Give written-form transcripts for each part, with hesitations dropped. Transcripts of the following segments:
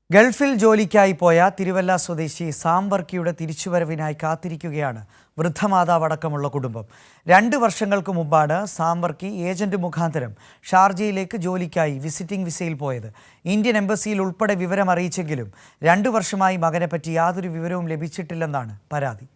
ഗൾഫിൽ ജോലിക്കായി പോയ തിരുവല്ല സ്വദേശി സാം വർക്കിയുടെ തിരിച്ചുവരവിനായി കാത്തിരിക്കുകയാണ് വൃദ്ധമാതാവടക്കമുള്ള കുടുംബം. 2 വർഷങ്ങൾക്ക് മുമ്പാണ് സാം വർക്കി ഏജന്റ് മുഖാന്തരം ഷാർജയിലേക്ക് ജോലിക്കായി വിസിറ്റിംഗ് വിസയിൽ പോയത്. ഇന്ത്യൻ എംബസിയിൽ ഉൾപ്പെടെ വിവരം അറിയിച്ചെങ്കിലും 2 വർഷമായി മകനെപ്പറ്റി യാതൊരു വിവരവും ലഭിച്ചിട്ടില്ലെന്നാണ് പരാതി.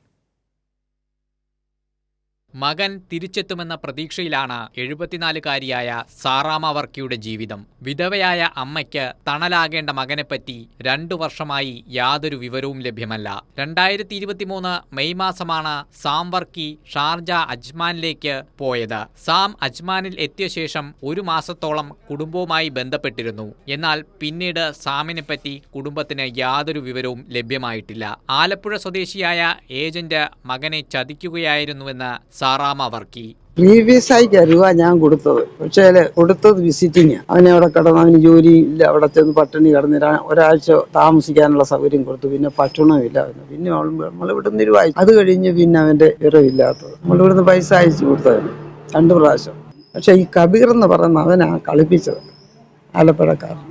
മകൻ തിരിച്ചെത്തുമെന്ന പ്രതീക്ഷയിലാണ് 74-കാരിയായ സാറാമ വർക്കിയുടെ ജീവിതം. വിധവയായ അമ്മയ്ക്ക് തണലാകേണ്ട മകനെപ്പറ്റി 2 വർഷമായി യാതൊരു വിവരവും ലഭ്യമല്ല. 2023 മെയ് മാസമാണ് സാം വർക്കി ഷാർജ അജ്മാനിലേക്ക് പോയത്. സാം അജ്മാനിൽ എത്തിയ ശേഷം 1 മാസത്തോളം കുടുംബവുമായി ബന്ധപ്പെട്ടിരുന്നു. എന്നാൽ പിന്നീട് സാമിനെപ്പറ്റി കുടുംബത്തിന് യാതൊരു വിവരവും ലഭ്യമായിട്ടില്ല. ആലപ്പുഴ സ്വദേശിയായ ഏജന്റ് മകനെ ചതിക്കുകയായിരുന്നുവെന്ന് സാറാമ വർക്കി. പ്രീവിയസായിക്കാ രൂപ ഞാൻ കൊടുത്തത്. പക്ഷേ കൊടുത്തത് വിസിറ്റിങ്. അവനെ അവിടെ കിടന്ന് അവന് ജോലിയില്ല, അവിടെ ചെന്ന് പട്ടിണി കിടന്ന് ഒരാഴ്ച താമസിക്കാനുള്ള സൗകര്യം കൊടുത്തു. പിന്നെ ഭക്ഷണമില്ല അവന്. പിന്നെ നമ്മൾ ഇവിടുന്ന് രൂപ അത് കഴിഞ്ഞ് പിന്നെ അവന്റെ വിവരമില്ലാത്തത്. നമ്മൾ ഇവിടുന്ന് പൈസ അയച്ചു കൊടുത്തവന് 2 പ്രാവശ്യം. പക്ഷെ ഈ കബീർ എന്ന് പറയുന്ന അവനാ കളിപ്പിച്ചത്, ആലപ്പുഴക്കാരൻ.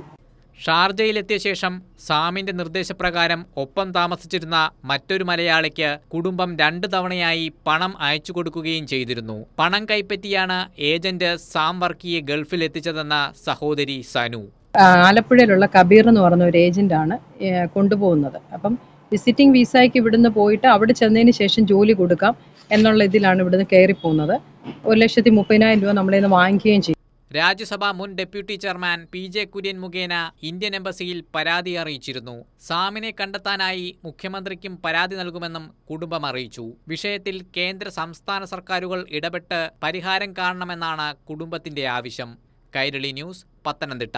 ഷാർജയിലെത്തിയ ശേഷം സാമിന്റെ നിർദ്ദേശപ്രകാരം ഒപ്പം താമസിച്ചിരുന്ന മറ്റൊരു മലയാളിക്ക് കുടുംബം 2 തവണയായി പണം അയച്ചു കൊടുക്കുകയും ചെയ്തിരുന്നു. പണം കൈപ്പറ്റിയാണ് ഏജന്റ് സാം വർക്കിയെ ഗൾഫിൽ എത്തിച്ചതെന്ന സഹോദരി സനു. ആലപ്പുഴയിലുള്ള കബീർ എന്ന് പറഞ്ഞ ഒരു ഏജന്റാണ് കൊണ്ടുപോകുന്നത്. അപ്പം വിസിറ്റിംഗ് വിസയ്ക്ക് ഇവിടുന്ന് പോയിട്ട് അവിടെ ചെന്നതിന് ശേഷം ജോലി കൊടുക്കാം എന്നുള്ള ഇതിലാണ് ഇവിടുന്ന് കയറി പോകുന്നത്. 1,30,000 രൂപ നമ്മളെ നിന്ന് വാങ്ങിക്കുകയും ചെയ്യും. രാജ്യസഭാ മുൻ ഡെപ്യൂട്ടി ചെയർമാൻ PJ കുര്യൻ മുഖേന ഇന്ത്യൻ എംബസിയിൽ പരാതി അറിയിച്ചിരുന്നു. സാമിനെ കണ്ടെത്താനായി മുഖ്യമന്ത്രിക്കും പരാതി നൽകുമെന്നും കുടുംബം അറിയിച്ചു. വിഷയത്തിൽ കേന്ദ്ര സംസ്ഥാന സർക്കാരുകൾ ഇടപെട്ട് പരിഹാരം കാണണമെന്നാണ് കുടുംബത്തിന്റെ ആവശ്യം. കൈരളി ന്യൂസ്, പത്തനംതിട്ട.